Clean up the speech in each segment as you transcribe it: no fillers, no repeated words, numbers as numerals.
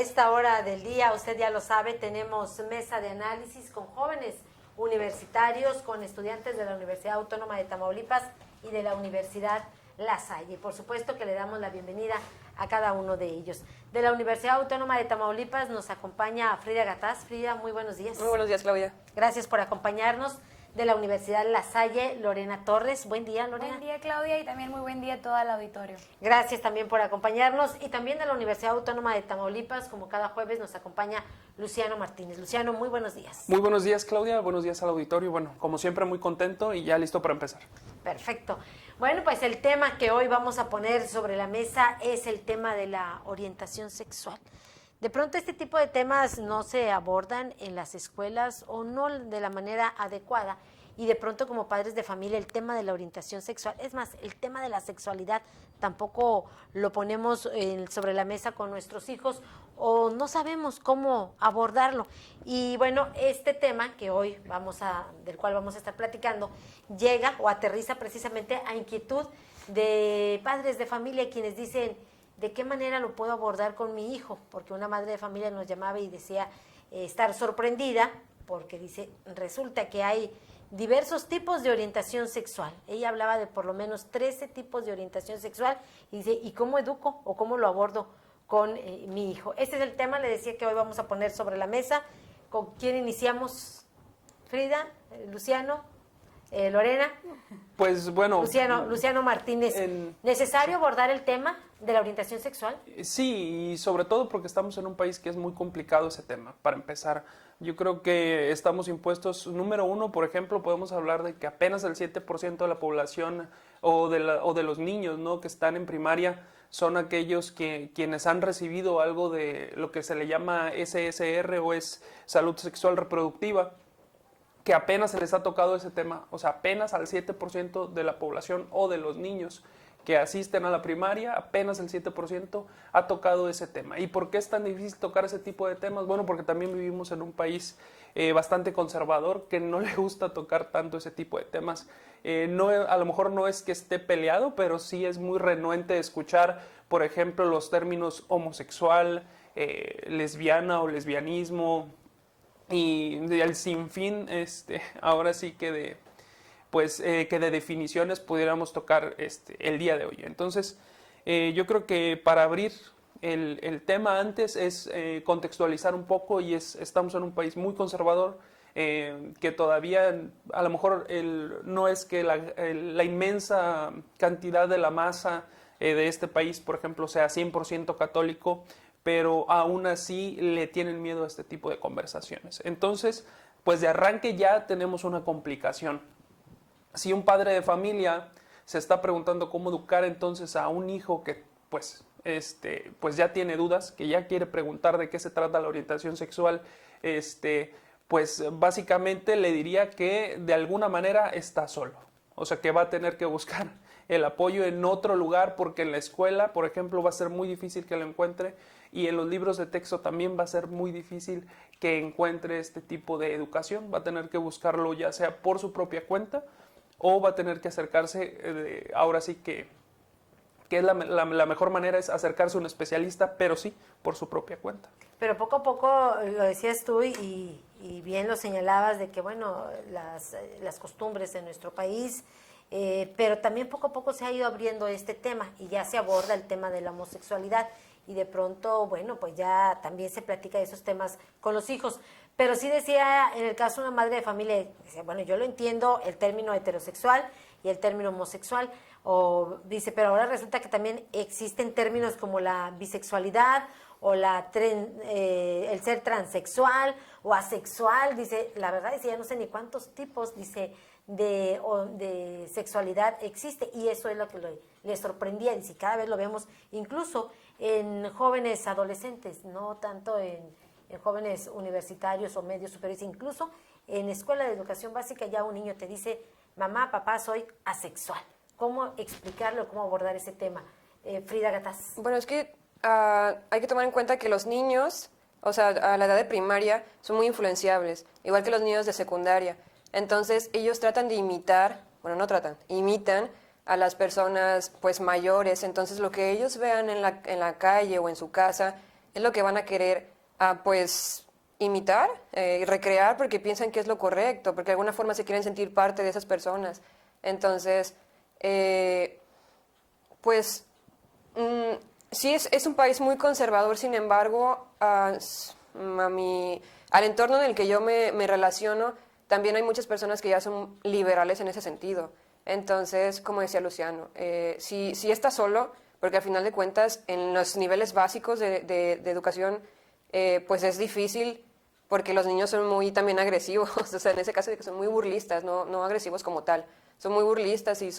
esta hora del día, usted ya lo sabe, tenemos mesa de análisis con jóvenes universitarios, con estudiantes de la Universidad Autónoma de Tamaulipas y de la Universidad La Salle. Y por supuesto que le damos la bienvenida a cada uno de ellos. De la Universidad Autónoma de Tamaulipas nos acompaña Frida Gataz. Frida, muy buenos días. Muy buenos días, Claudia. Gracias por acompañarnos. De la Universidad La Salle, Lorena Torres. Buen día, Lorena. Buen día, Claudia, y también muy buen día a todo el auditorio. Gracias también por acompañarnos. Y también de la Universidad Autónoma de Tamaulipas, como cada jueves, nos acompaña Luciano Martínez. Luciano, muy buenos días. Muy buenos días, Claudia. Buenos días al auditorio. Bueno, como siempre, muy contento y ya listo para empezar. Perfecto. Bueno, pues el tema que hoy vamos a poner sobre la mesa es el tema de la orientación sexual. De pronto este tipo de temas no se abordan en las escuelas o no de la manera adecuada, y de pronto como padres de familia el tema de la orientación sexual, es más, el tema de la sexualidad tampoco lo ponemos sobre la mesa con nuestros hijos o no sabemos cómo abordarlo. Y bueno, este tema que hoy del cual vamos a estar platicando llega o aterriza precisamente a inquietud de padres de familia quienes dicen: ¿de qué manera lo puedo abordar con mi hijo? Porque una madre de familia nos llamaba y decía estar sorprendida porque dice, resulta que hay diversos tipos de orientación sexual. Ella hablaba de por lo menos 13 tipos de orientación sexual y dice, ¿y cómo educo o cómo lo abordo con mi hijo? Este es el tema, le decía, que hoy vamos a poner sobre la mesa. ¿Con quién iniciamos? Frida, Luciano, Lorena. Pues bueno. Luciano Martínez. ¿Necesario abordar el tema de la orientación sexual? Sí, y sobre todo porque estamos en un país que es muy complicado ese tema. Para empezar, yo creo que estamos impuestos, número uno, por ejemplo, podemos hablar de que apenas el 7% de la población o de los niños, ¿no?, que están en primaria son aquellos quienes han recibido algo de lo que se le llama SSR o es salud sexual reproductiva, que apenas se les ha tocado ese tema, o sea, apenas al 7% de la población o de los niños que asisten a la primaria, apenas el 7% ha tocado ese tema. ¿Y por qué es tan difícil tocar ese tipo de temas? Bueno, porque también vivimos en un país bastante conservador que no le gusta tocar tanto ese tipo de temas. A lo mejor no es que esté peleado, pero sí es muy renuente escuchar, por ejemplo, los términos homosexual, lesbiana o lesbianismo, y el sinfín, ahora sí que de definiciones pudiéramos tocar el día de hoy. Entonces, yo creo que para abrir el tema antes es contextualizar un poco, y estamos en un país muy conservador, que todavía a lo mejor no es que la inmensa cantidad de la masa de este país, por ejemplo, sea 100% católico, pero aún así le tienen miedo a este tipo de conversaciones. Entonces, pues de arranque ya tenemos una complicación. Si un padre de familia se está preguntando cómo educar entonces a un hijo que pues ya tiene dudas, que ya quiere preguntar de qué se trata la orientación sexual, pues básicamente le diría que de alguna manera está solo. O sea, que va a tener que buscar el apoyo en otro lugar, porque en la escuela, por ejemplo, va a ser muy difícil que lo encuentre, y en los libros de texto también va a ser muy difícil que encuentre este tipo de educación. Va a tener que buscarlo ya sea por su propia cuenta o va a tener que acercarse, ahora sí que es la mejor manera es acercarse a un especialista, pero sí por su propia cuenta. Pero poco a poco, lo decías tú y bien lo señalabas, de que bueno, las costumbres en nuestro país, pero también poco a poco se ha ido abriendo este tema y ya se aborda el tema de la homosexualidad, y de pronto, bueno, pues ya también se platica de esos temas con los hijos. Pero sí decía, en el caso de una madre de familia, decía, bueno, yo lo entiendo, el término heterosexual y el término homosexual, o dice, pero ahora resulta que también existen términos como la bisexualidad o el ser transexual o asexual. Dice, la verdad, dice, ya no sé ni cuántos tipos, dice, de sexualidad existe, y eso es lo que le sorprendía. Dice, cada vez lo vemos incluso en jóvenes adolescentes, no tanto en jóvenes universitarios o medios superiores, incluso en escuela de educación básica ya un niño te dice, mamá, papá, soy asexual. ¿Cómo explicarlo, cómo abordar ese tema? Frida Gataz. Bueno, es que hay que tomar en cuenta que los niños, o sea, a la edad de primaria, son muy influenciables, igual que los niños de secundaria. Entonces, ellos tratan de imitan a las personas pues mayores. Entonces, lo que ellos vean en la calle o en su casa es lo que van a querer, pues, imitar, recrear, porque piensan que es lo correcto, porque de alguna forma se quieren sentir parte de esas personas. Entonces, pues, sí es un país muy conservador, sin embargo, al entorno en el que yo me relaciono, también hay muchas personas que ya son liberales en ese sentido. Entonces, como decía Luciano, si estás solo, porque al final de cuentas, en los niveles básicos de educación, pues es difícil porque los niños son muy también agresivos, o sea, en ese caso de que son muy burlistas, no agresivos como tal, son muy burlistas y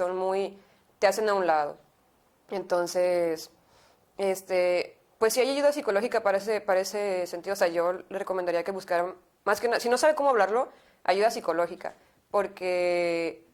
te hacen a un lado. Entonces, pues si hay ayuda psicológica para ese sentido, o sea, yo le recomendaría que buscaran, más que nada, si no sabe cómo hablarlo, ayuda psicológica, porque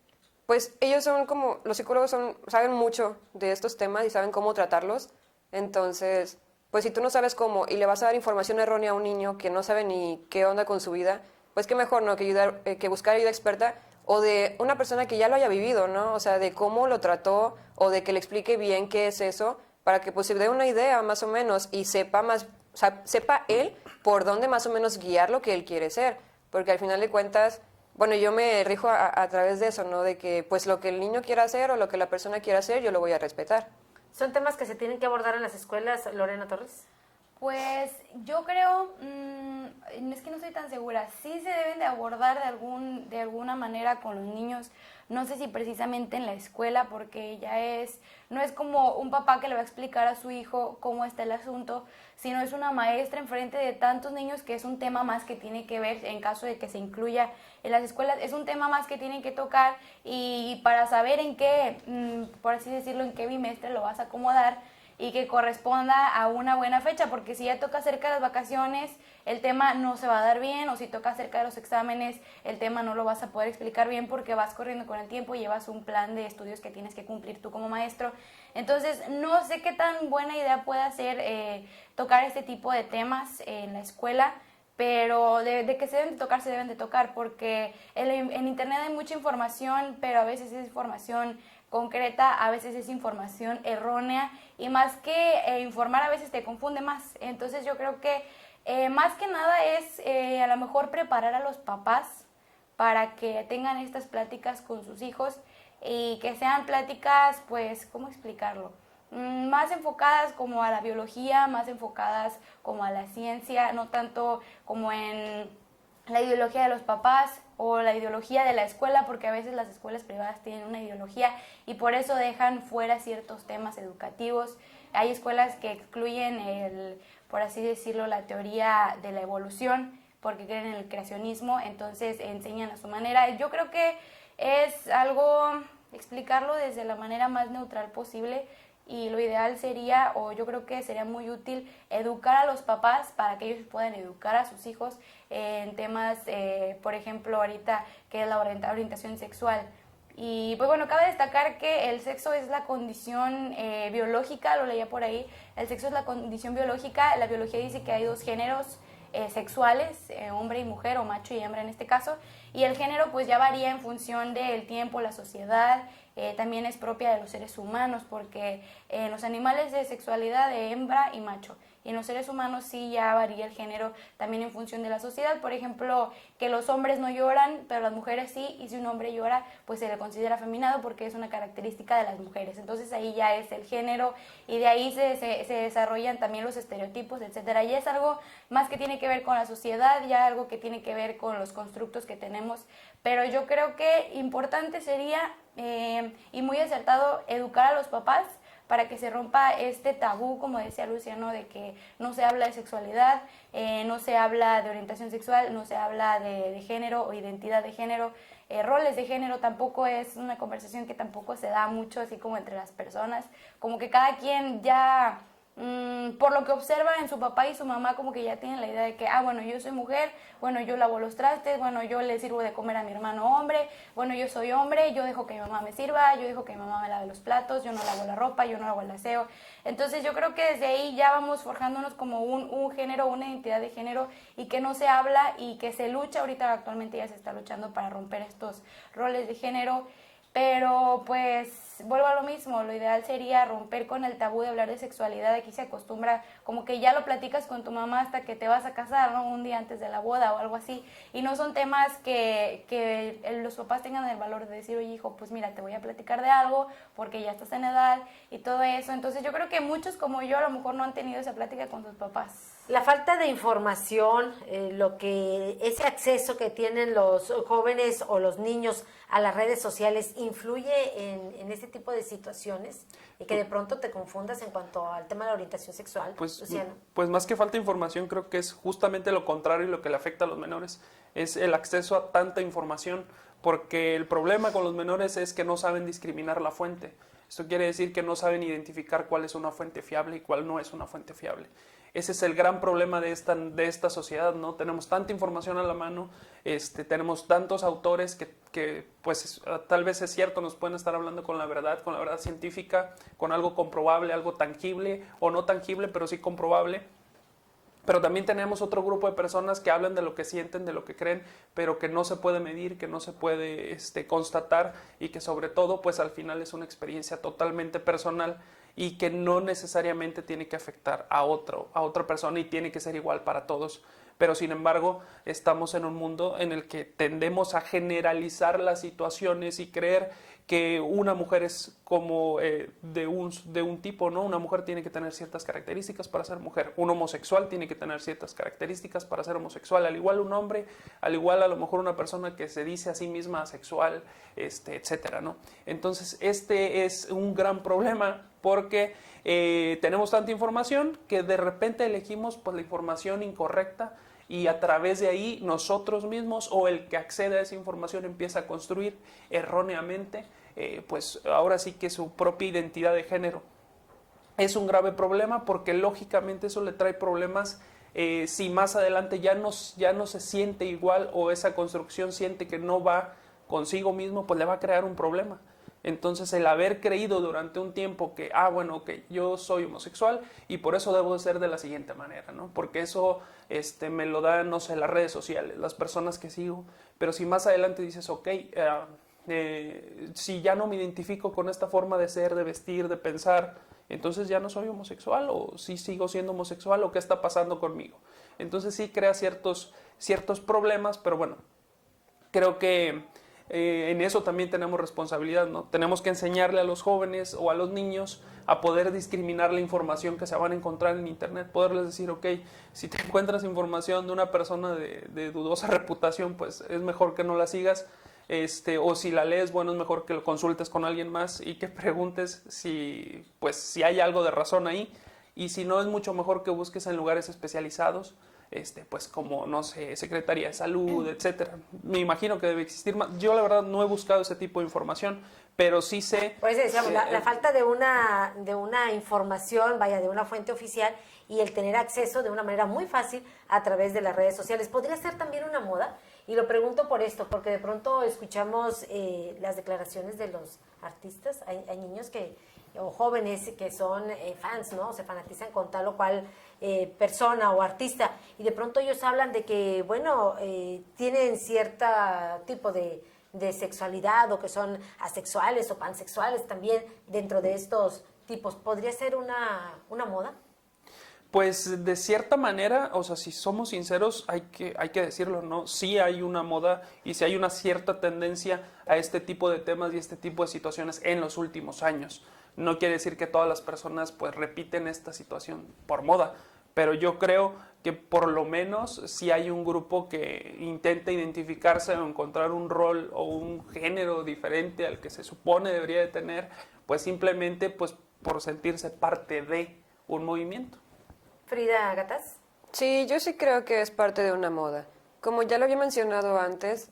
pues ellos son como, los psicólogos saben mucho de estos temas y saben cómo tratarlos, entonces, pues si tú no sabes cómo y le vas a dar información errónea a un niño que no sabe ni qué onda con su vida, pues qué mejor, ¿no? Que buscar ayuda experta o de una persona que ya lo haya vivido, ¿no? O sea, de cómo lo trató o de que le explique bien qué es eso, para que pues se dé una idea más o menos y o sea, sepa él por dónde más o menos guiar lo que él quiere ser, porque al final de cuentas, bueno, yo me rijo a través de eso, ¿no? De que pues lo que el niño quiera hacer o lo que la persona quiera hacer, yo lo voy a respetar. ¿Son temas que se tienen que abordar en las escuelas, Lorena Torres? Pues yo creo, es que no estoy tan segura, sí se deben de abordar de alguna manera con los niños, no sé si precisamente en la escuela, porque no es como un papá que le va a explicar a su hijo cómo está el asunto, sino es una maestra enfrente de tantos niños que es un tema más que tiene que ver en caso de que se incluya en las escuelas, es un tema más que tienen que tocar y para saber en qué, por así decirlo, en qué bimestre lo vas a acomodar, y que corresponda a una buena fecha, porque si ya toca cerca de las vacaciones, el tema no se va a dar bien, o si toca cerca de los exámenes, el tema no lo vas a poder explicar bien porque vas corriendo con el tiempo y llevas un plan de estudios que tienes que cumplir tú como maestro. Entonces, no sé qué tan buena idea puede ser tocar este tipo de temas en la escuela, pero de que se deben de tocar, porque en Internet hay mucha información, pero a veces es información concreta, a veces es información errónea y más que informar a veces te confunde más. Entonces yo creo que más que nada es a lo mejor preparar a los papás para que tengan estas pláticas con sus hijos y que sean pláticas, pues, ¿cómo explicarlo? Más enfocadas como a la biología, más enfocadas como a la ciencia, no tanto como en la ideología de los papás o la ideología de la escuela, porque a veces las escuelas privadas tienen una ideología y por eso dejan fuera ciertos temas educativos. Hay escuelas que excluyen por así decirlo, la teoría de la evolución, porque creen en el creacionismo, entonces enseñan a su manera. Yo creo que es algo explicarlo desde la manera más neutral posible, y lo ideal sería, o yo creo que sería muy útil, educar a los papás para que ellos puedan educar a sus hijos en temas, por ejemplo, ahorita que es la orientación sexual. Y pues bueno, cabe destacar que el sexo es la condición biológica, lo leía por ahí, el sexo es la condición biológica, la biología dice que hay dos géneros sexuales, hombre y mujer, o macho y hembra en este caso, y el género pues ya varía en función del tiempo, la sociedad, también es propia de los seres humanos, porque en los animales de sexualidad de hembra y macho, y en los seres humanos sí ya varía el género también en función de la sociedad. Por ejemplo, que los hombres no lloran, pero las mujeres sí, y si un hombre llora, pues se le considera afeminado porque es una característica de las mujeres. Entonces ahí ya es el género y de ahí se desarrollan también los estereotipos, etcétera. Y es algo más que tiene que ver con la sociedad, ya algo que tiene que ver con los constructos que tenemos. Pero yo creo que importante sería y muy acertado educar a los papás para que se rompa este tabú, como decía Luciano, de que no se habla de sexualidad, no se habla de orientación sexual, no se habla de género o identidad de género, roles de género. Tampoco es una conversación que tampoco se da mucho así como entre las personas, como que cada quien ya por lo que observa en su papá y su mamá, como que ya tienen la idea de que, bueno, yo soy mujer, bueno, yo lavo los trastes, bueno, yo le sirvo de comer a mi hermano hombre, bueno, yo soy hombre, yo dejo que mi mamá me sirva, yo dejo que mi mamá me lave los platos, yo no lavo la ropa, yo no hago el aseo. Entonces yo creo que desde ahí ya vamos forjándonos como un género, una identidad de género, y que no se habla y que se lucha. Ahorita actualmente ya se está luchando para romper estos roles de género, pero pues vuelvo a lo mismo, lo ideal sería romper con el tabú de hablar de sexualidad. Aquí se acostumbra como que ya lo platicas con tu mamá hasta que te vas a casar, ¿no? Un día antes de la boda o algo así, y no son temas que los papás tengan el valor de decir, oye hijo, pues mira, te voy a platicar de algo porque ya estás en edad y todo eso. Entonces yo creo que muchos como yo a lo mejor no han tenido esa plática con sus papás. La falta de información, ese acceso que tienen los jóvenes o los niños a las redes sociales, ¿influye en este tipo de situaciones? Y que de pronto te confundas en cuanto al tema de la orientación sexual, Luciano. Pues más que falta de información, creo que es justamente lo contrario y lo que le afecta a los menores, es el acceso a tanta información, porque el problema con los menores es que no saben discriminar la fuente. Esto quiere decir que no saben identificar cuál es una fuente fiable y cuál no es una fuente fiable. Ese es el gran problema de esta sociedad, ¿no? Tenemos tanta información a la mano, tenemos tantos autores que pues tal vez es cierto, nos pueden estar hablando con la verdad científica, con algo comprobable, algo tangible o no tangible, pero sí comprobable. Pero también tenemos otro grupo de personas que hablan de lo que sienten, de lo que creen, pero que no se puede medir, que no se puede constatar y que sobre todo pues al final es una experiencia totalmente personal y que no necesariamente tiene que afectar a otra persona y tiene que ser igual para todos. Pero sin embargo estamos en un mundo en el que tendemos a generalizar las situaciones y creer que una mujer es como de un tipo, ¿no? Una mujer tiene que tener ciertas características para ser mujer. Un homosexual tiene que tener ciertas características para ser homosexual. Al igual un hombre, al igual a lo mejor una persona que se dice a sí misma asexual, etcétera, ¿no? Entonces este es un gran problema porque tenemos tanta información que de repente elegimos pues la información incorrecta y a través de ahí nosotros mismos o el que accede a esa información empieza a construir erróneamente pues ahora sí que su propia identidad de género. Es un grave problema porque lógicamente eso le trae problemas si más adelante ya no se siente igual o esa construcción siente que no va consigo mismo, pues le va a crear un problema. Entonces el haber creído durante un tiempo que, bueno, ok, yo soy homosexual y por eso debo de ser de la siguiente manera, ¿no? Porque eso me lo dan, no sé, las redes sociales, las personas que sigo. Pero si más adelante dices, ok, si ya no me identifico con esta forma de ser, de vestir, de pensar, entonces ya no soy homosexual o sí sigo siendo homosexual o qué está pasando conmigo. Entonces sí crea ciertos problemas, pero bueno, creo que en eso también tenemos responsabilidad, ¿no? Tenemos que enseñarle a los jóvenes o a los niños a poder discriminar la información que se van a encontrar en internet, poderles decir, ok, si te encuentras información de una persona de dudosa reputación, pues es mejor que no la sigas, o si la lees, bueno, es mejor que lo consultes con alguien más y que preguntes si hay algo de razón ahí, y si no, es mucho mejor que busques en lugares especializados, pues como, no sé, Secretaría de Salud, etcétera. Me imagino que debe existir más. Yo la verdad no he buscado ese tipo de información, pero sí sé... Por eso decíamos, la falta de una información, de una fuente oficial y el tener acceso de una manera muy fácil a través de las redes sociales. ¿Podría ser también una moda? Y lo pregunto por esto, porque de pronto escuchamos las declaraciones de los artistas. Hay niños o jóvenes que son fans, ¿no? Se fanatizan con tal o cual persona o artista, y de pronto ellos hablan de que, bueno, tienen cierto tipo de sexualidad o que son asexuales o pansexuales también dentro de estos tipos. ¿Podría ser una moda? Pues de cierta manera, o sea, si somos sinceros, hay que decirlo, ¿no? Sí hay una moda y sí hay una cierta tendencia a este tipo de temas y este tipo de situaciones en los últimos años. No quiere decir que todas las personas pues repiten esta situación por moda, pero yo creo que por lo menos si hay un grupo que intenta identificarse o encontrar un rol o un género diferente al que se supone debería de tener, pues simplemente pues por sentirse parte de un movimiento. Frida Gatas. Sí, yo sí creo que es parte de una moda. Como ya lo había mencionado antes,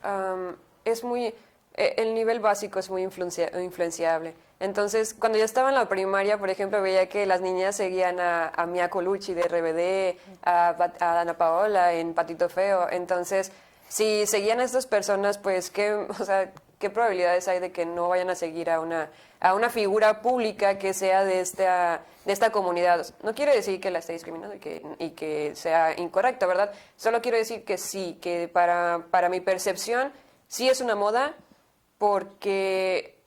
el nivel básico es muy influenciable. Entonces, cuando yo estaba en la primaria, por ejemplo, veía que las niñas seguían a Mia Colucci de RBD, a Dana Paola en Patito Feo. Entonces, si seguían a estas personas, pues, ¿qué probabilidades hay de que no vayan a seguir a una figura pública que sea de esta comunidad? No quiere decir que la esté discriminando y que sea incorrecto, ¿verdad? Solo quiero decir que sí, que para mi percepción sí es una moda, porque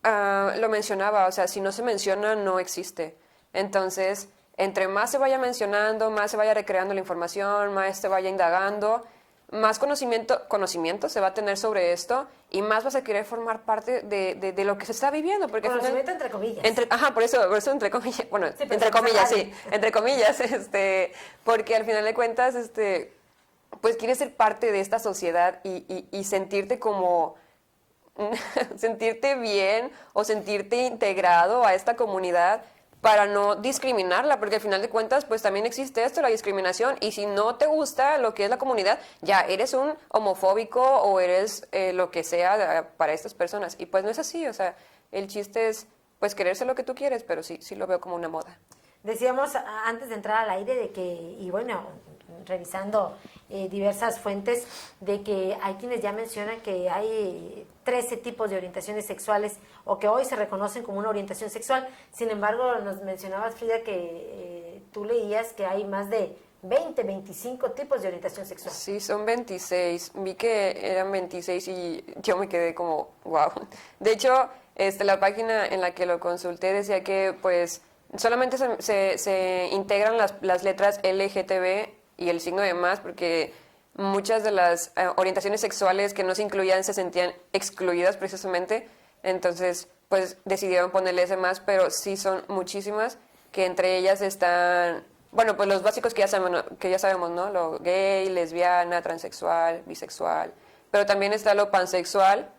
lo mencionaba, o sea, si no se menciona, no existe. Entonces, entre más se vaya mencionando, más se vaya recreando la información, más se vaya indagando, más conocimiento se va a tener sobre esto y más vas a querer formar parte de lo que se está viviendo. Porque Conocimiento entre comillas. Por eso entre comillas, bueno, Sí, pero entre comillas, vale. sí, entre comillas, porque al final de cuentas, pues quieres ser parte de esta sociedad y sentirte como sentirte bien o sentirte integrado a esta comunidad para no discriminarla, porque al final de cuentas pues también existe esto, la discriminación, y si no te gusta lo que es la comunidad, ya eres un homofóbico o eres lo que sea para estas personas, y pues no es así, o sea, el chiste es pues querer ser lo que tú quieres, pero sí lo veo como una moda. Decíamos antes de entrar al aire de que, y bueno, revisando diversas fuentes, de que hay quienes ya mencionan que hay 13 tipos de orientaciones sexuales o que hoy se reconocen como una orientación sexual. Sin embargo, nos mencionabas, Frida, que tú leías que hay más de 20, 25 tipos de orientación sexual. Sí, son 26. Vi que eran 26 y yo me quedé como, wow. De hecho, la página en la que lo consulté decía que pues solamente se integran las letras LGTB y el signo de más, porque muchas de las orientaciones sexuales que no se incluían se sentían excluidas precisamente. Entonces, pues decidieron ponerle ese más, pero sí son muchísimas, que entre ellas están, bueno, pues los básicos que ya sabemos, ¿no? Lo gay, lesbiana, transexual, bisexual, pero también está lo pansexual.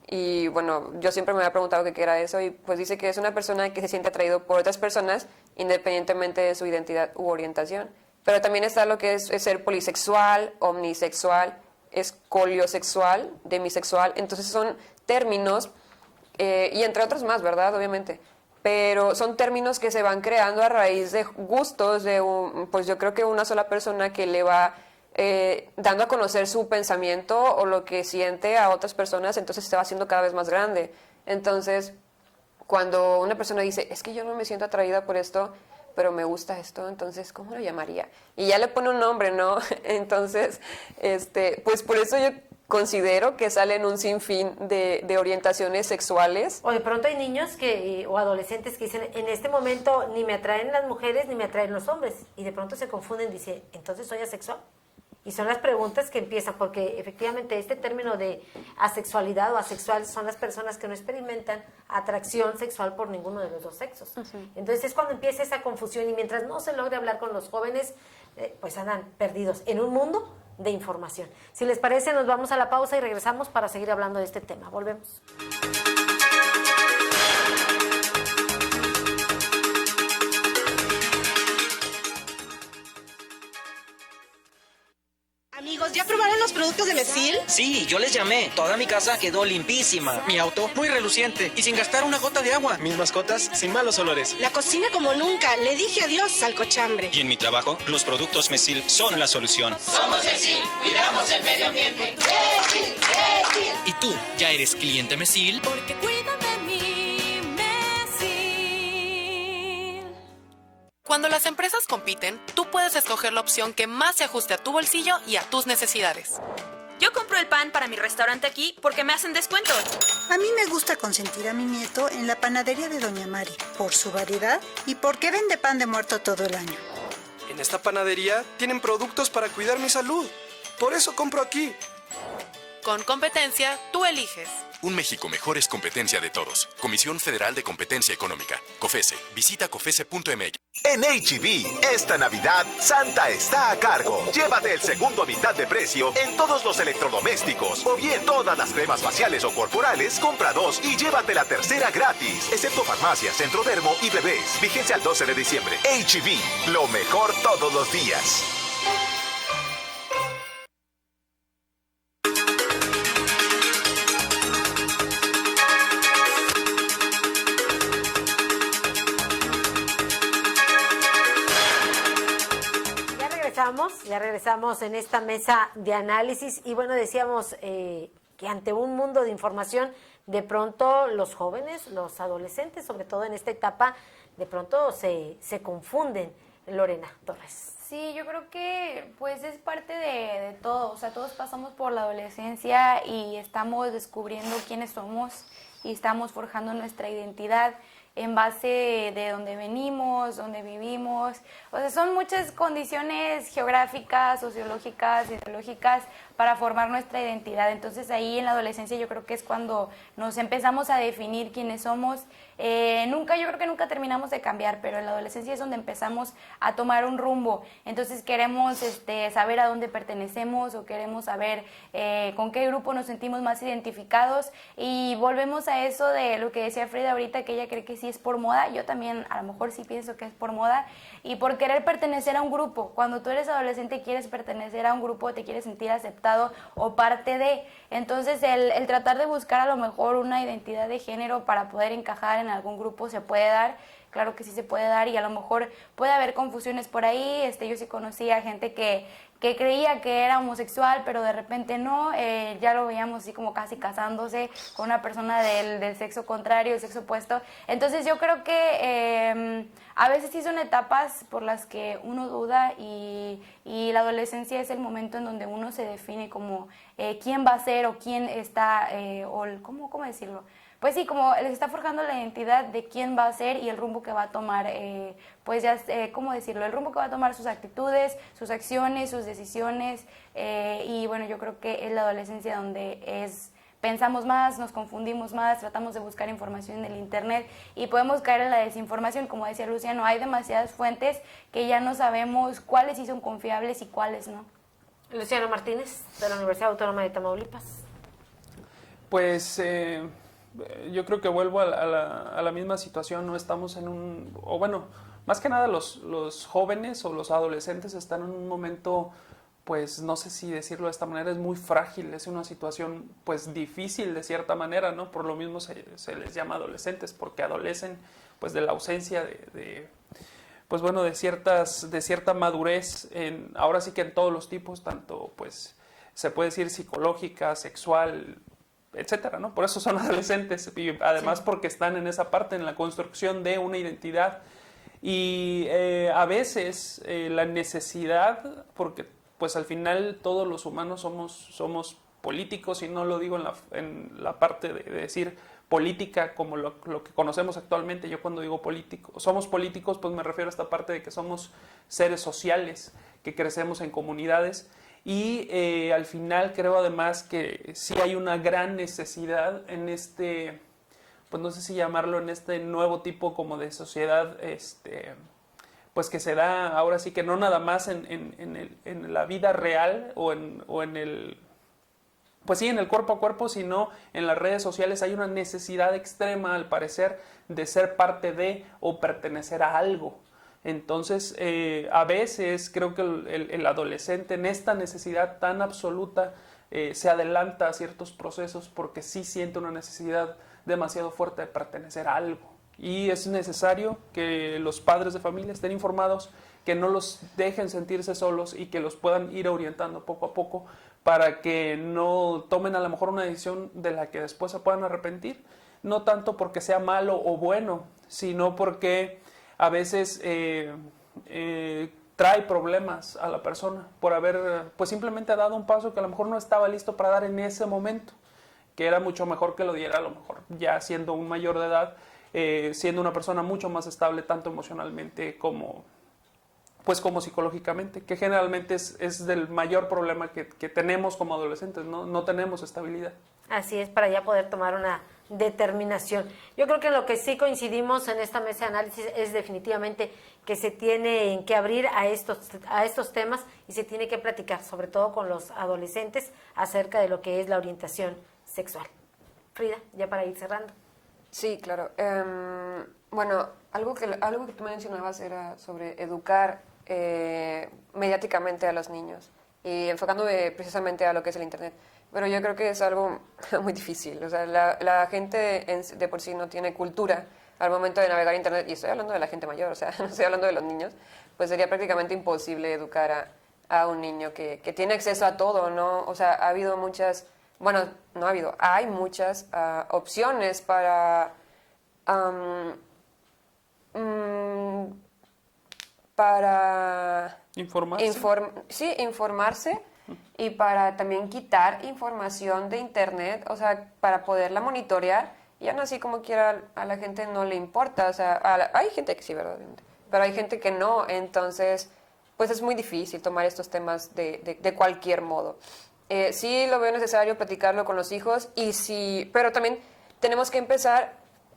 Y bueno, yo siempre me había preguntado qué era eso, y pues dice que es una persona que se siente atraído por otras personas independientemente de su identidad u orientación. Pero también está lo que es ser polisexual, omnisexual, escoliosexual, demisexual. Entonces son términos, y entre otros más, ¿verdad? Obviamente. Pero son términos que se van creando a raíz de gustos de pues yo creo que una sola persona que le va dando a conocer su pensamiento o lo que siente a otras personas, entonces se va haciendo cada vez más grande. Entonces, cuando una persona dice, es que yo no me siento atraída por esto, pero me gusta esto, entonces, ¿cómo lo llamaría? Y ya le pone un nombre, ¿no? Entonces, pues por eso yo considero que salen un sinfín de orientaciones sexuales. O de pronto hay niños o adolescentes que dicen, en este momento ni me atraen las mujeres ni me atraen los hombres. Y de pronto se confunden, dice, ¿entonces soy asexual? Y son las preguntas que empiezan, porque efectivamente este término de asexualidad o asexual son las personas que no experimentan atracción sexual por ninguno de los dos sexos. Entonces es cuando empieza esa confusión, y mientras no se logre hablar con los jóvenes, pues andan perdidos en un mundo de información. Si les parece, nos vamos a la pausa y regresamos para seguir hablando de este tema. Volvemos. Amigos, ¿ya probaron los productos de Mesil? Sí, yo les llamé. Toda mi casa quedó limpísima. Mi auto muy reluciente y sin gastar una gota de agua. Mis mascotas sin malos olores. La cocina como nunca. Le dije adiós al cochambre. Y en mi trabajo, los productos Mesil son la solución. Somos Mesil, cuidamos el medio ambiente. Mesil. ¿Y tú ya eres cliente Mesil? Porque cuida de mí, Mesil. Cuando las empresas compiten, tú puedes escoger la opción que más se ajuste a tu bolsillo y a tus necesidades. Yo compro el pan para mi restaurante aquí porque me hacen descuento. A mí me gusta consentir a mi nieto en la panadería de Doña Mari, por su variedad y porque vende pan de muerto todo el año. En esta panadería tienen productos para cuidar mi salud. Por eso compro aquí. Con competencia, tú eliges. Un México mejor es competencia de todos. Comisión Federal de Competencia Económica. COFESE. Visita COFESE.mx. En H-E-B, esta Navidad, Santa está a cargo. Llévate el segundo a mitad de precio en todos los electrodomésticos. O bien todas las cremas faciales o corporales, compra 2 y llévate la tercera gratis. Excepto farmacias, Centrodermo y bebés. Vigencia al 12 de diciembre. H-E-B, lo mejor todos los días. Ya regresamos en esta mesa de análisis y bueno, decíamos que ante un mundo de información, de pronto los jóvenes, los adolescentes, sobre todo en esta etapa, de pronto se confunden. Lorena Torres. Sí, yo creo que pues es parte de todo, o sea, todos pasamos por la adolescencia y estamos descubriendo quiénes somos y estamos forjando nuestra identidad en base de dónde venimos, dónde vivimos. O sea, son muchas condiciones geográficas, sociológicas, ideológicas para formar nuestra identidad. Entonces ahí en la adolescencia yo creo que es cuando nos empezamos a definir quiénes somos. Yo creo que nunca terminamos de cambiar, pero en la adolescencia es donde empezamos a tomar un rumbo. Entonces queremos saber a dónde pertenecemos o queremos saber con qué grupo nos sentimos más identificados, y volvemos a eso de lo que decía Frida ahorita, que ella cree que sí es por moda. Yo también a lo mejor sí pienso que es por moda y por querer pertenecer a un grupo. Cuando tú eres adolescente quieres pertenecer a un grupo, te quieres sentir aceptado o parte de. Entonces el tratar de buscar a lo mejor una identidad de género para poder encajar en algún grupo se puede dar. Claro que sí se puede dar, y a lo mejor puede haber confusiones por ahí. Yo sí conocía gente que creía que era homosexual, pero de repente no, ya lo veíamos así como casi casándose con una persona del sexo contrario, del sexo opuesto. Entonces yo creo que a veces sí son etapas por las que uno duda, y la adolescencia es el momento en donde uno se define como quién va a ser o quién está, ¿cómo decirlo? Pues sí, como les está forjando la identidad de quién va a ser y el rumbo que va a tomar, ¿cómo decirlo? El rumbo que va a tomar, sus actitudes, sus acciones, sus decisiones, y bueno, yo creo que es la adolescencia donde pensamos más, nos confundimos más, tratamos de buscar información en el internet y podemos caer en la desinformación. Como decía Luciano, hay demasiadas fuentes que ya no sabemos cuáles sí son confiables y cuáles no. Luciano Martínez, de la Universidad Autónoma de Tamaulipas. Pues yo creo que vuelvo a la misma situación. No estamos más que nada los jóvenes o los adolescentes están en un momento, pues no sé si decirlo de esta manera, es muy frágil, es una situación pues difícil de cierta manera, ¿no? Por lo mismo se les llama adolescentes, porque adolecen pues de la ausencia de cierta madurez, ahora sí que en todos los tipos, tanto pues se puede decir psicológica, sexual, etcétera, ¿no? Por eso son adolescentes, y además porque están en esa parte, en la construcción de una identidad, y a veces la necesidad, porque pues al final todos los humanos somos políticos, y no lo digo en la parte de decir política como lo que conocemos actualmente. Yo cuando digo somos políticos, pues me refiero a esta parte de que somos seres sociales, que crecemos en comunidades. Y al final creo además que sí hay una gran necesidad en pues no sé si llamarlo, en este nuevo tipo como de sociedad, pues que se da ahora sí que no nada más en la vida real o en el, pues sí, en el cuerpo a cuerpo, sino en las redes sociales. Hay una necesidad extrema, al parecer, de ser parte de o pertenecer a algo. Entonces, a veces creo que el adolescente en esta necesidad tan absoluta se adelanta a ciertos procesos porque sí siente una necesidad demasiado fuerte de pertenecer a algo. Y es necesario que los padres de familia estén informados, que no los dejen sentirse solos y que los puedan ir orientando poco a poco para que no tomen a lo mejor una decisión de la que después se puedan arrepentir. No tanto porque sea malo o bueno, sino porque a veces trae problemas a la persona por haber pues simplemente dado un paso que a lo mejor no estaba listo para dar en ese momento, que era mucho mejor que lo diera a lo mejor ya siendo un mayor de edad, siendo una persona mucho más estable tanto emocionalmente como psicológicamente, que generalmente es del mayor problema que tenemos como adolescentes, ¿no? tenemos estabilidad. Así es, para ya poder tomar una determinación. Yo creo que en lo que sí coincidimos en esta mesa de análisis es definitivamente que se tiene que abrir a estos temas y se tiene que platicar, sobre todo con los adolescentes, acerca de lo que es la orientación sexual. Frida, ya para ir cerrando. Sí, claro. Bueno, algo que tú mencionabas era sobre educar mediáticamente a los niños y enfocándome precisamente a lo que es el Internet. Pero yo creo que es algo muy difícil. O sea, la gente de por sí no tiene cultura al momento de navegar Internet, y estoy hablando de la gente mayor, o sea, no estoy hablando de los niños, pues sería prácticamente imposible educar a un niño que tiene acceso a todo, ¿no? O sea, ha habido muchas, bueno, no ha habido, hay muchas opciones para informarse y para también quitar información de Internet, o sea, para poderla monitorear y aún así como quiera a la gente no le importa, o sea, hay gente que sí, ¿verdad? Pero hay gente que no, entonces pues es muy difícil tomar estos temas de cualquier modo. Sí lo veo necesario platicarlo con los hijos, pero también tenemos que empezar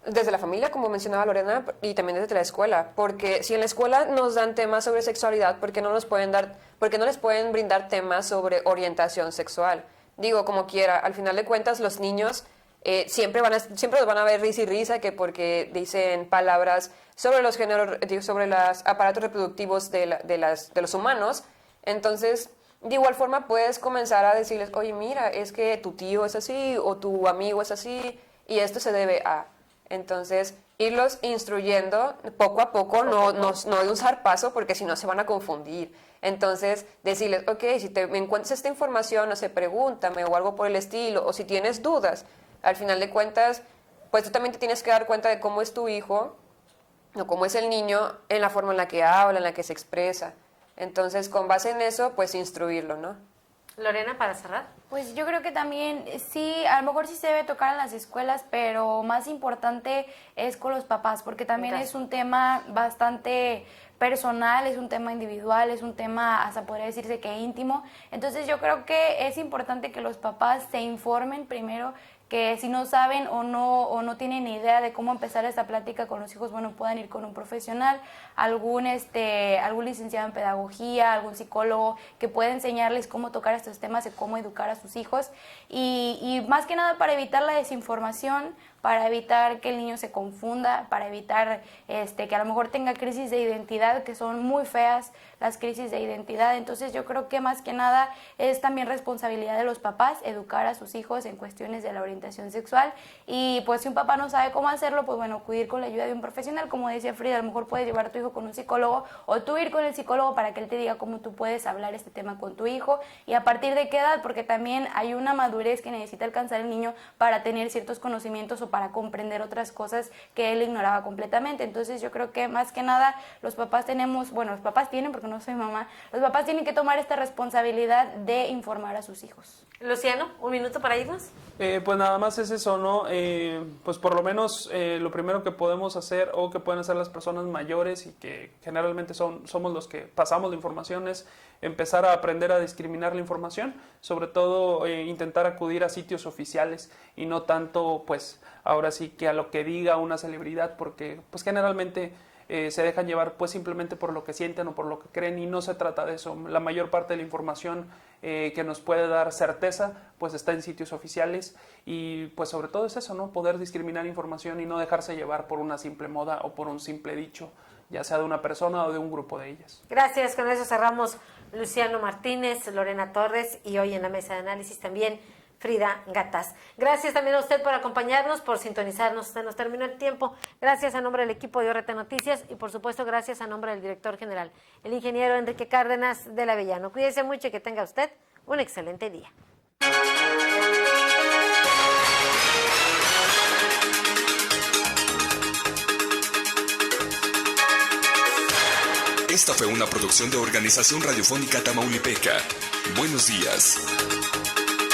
desde la familia, como mencionaba Lorena, y también desde la escuela, porque si en la escuela nos dan temas sobre sexualidad, ¿por qué no les pueden brindar temas sobre orientación sexual? Digo, como quiera, al final de cuentas los niños siempre los van a ver risa y risa, que porque dicen palabras sobre los géneros, sobre los aparatos reproductivos de los humanos. Entonces, de igual forma puedes comenzar a decirles, oye, mira, es que tu tío es así o tu amigo es así y esto se debe a... Entonces, irlos instruyendo poco a poco, no de un zarpazo, porque si no se van a confundir. Entonces, decirles, ok, si me encuentras esta información, no sé, pregúntame o algo por el estilo, o si tienes dudas. Al final de cuentas, pues tú también te tienes que dar cuenta de cómo es tu hijo o cómo es el niño en la forma en la que habla, en la que se expresa. Entonces, con base en eso, pues instruirlo, ¿no? Lorena, para cerrar. Pues yo creo que también sí, a lo mejor sí se debe tocar en las escuelas, pero más importante es con los papás, porque también es un tema bastante personal, es un tema individual, es un tema hasta podría decirse que íntimo. Entonces yo creo que es importante que los papás se informen primero, que si no saben o no tienen idea de cómo empezar esta plática con los hijos, bueno, puedan ir con un profesional, algún licenciado en pedagogía, algún psicólogo que pueda enseñarles cómo tocar estos temas y cómo educar a sus hijos y más que nada para evitar la desinformación, para evitar que el niño se confunda, para evitar que a lo mejor tenga crisis de identidad, que son muy feas las crisis de identidad. Entonces yo creo que más que nada es también responsabilidad de los papás educar a sus hijos en cuestiones de la orientación sexual y pues si un papá no sabe cómo hacerlo, pues bueno, acudir con la ayuda de un profesional, como decía Frida, a lo mejor puedes llevar a tu hijo con un psicólogo o tú ir con el psicólogo para que él te diga cómo tú puedes hablar este tema con tu hijo y a partir de qué edad, porque también hay una madurez que necesita alcanzar el niño para tener ciertos conocimientos o para comprender otras cosas que él ignoraba completamente. Entonces yo creo que más que nada los papás los papás tienen, porque no soy mamá, los papás tienen que tomar esta responsabilidad de informar a sus hijos. Luciano, un minuto para irnos. Pues nada más es eso, ¿no? Pues por lo menos lo primero que podemos hacer o que pueden hacer las personas mayores y que generalmente somos los que pasamos la información es empezar a aprender a discriminar la información, sobre todo intentar acudir a sitios oficiales y no tanto pues ahora sí que a lo que diga una celebridad, porque pues generalmente se dejan llevar pues simplemente por lo que sienten o por lo que creen y no se trata de eso. La mayor parte de la información que nos puede dar certeza pues está en sitios oficiales y pues sobre todo es eso, ¿no? Poder discriminar información y no dejarse llevar por una simple moda o por un simple dicho, ya sea de una persona o de un grupo de ellas. Gracias, con eso cerramos. Luciano Martínez, Lorena Torres y hoy en la mesa de análisis también Frida Gataz. Gracias también a usted por acompañarnos, por sintonizarnos. Se nos terminó el tiempo. Gracias a nombre del equipo de ORT Noticias y por supuesto gracias a nombre del director general, el ingeniero Enrique Cárdenas del Avellano. Cuídese mucho y que tenga usted un excelente día. Esta fue una producción de Organización Radiofónica Tamaulipeca. Buenos días.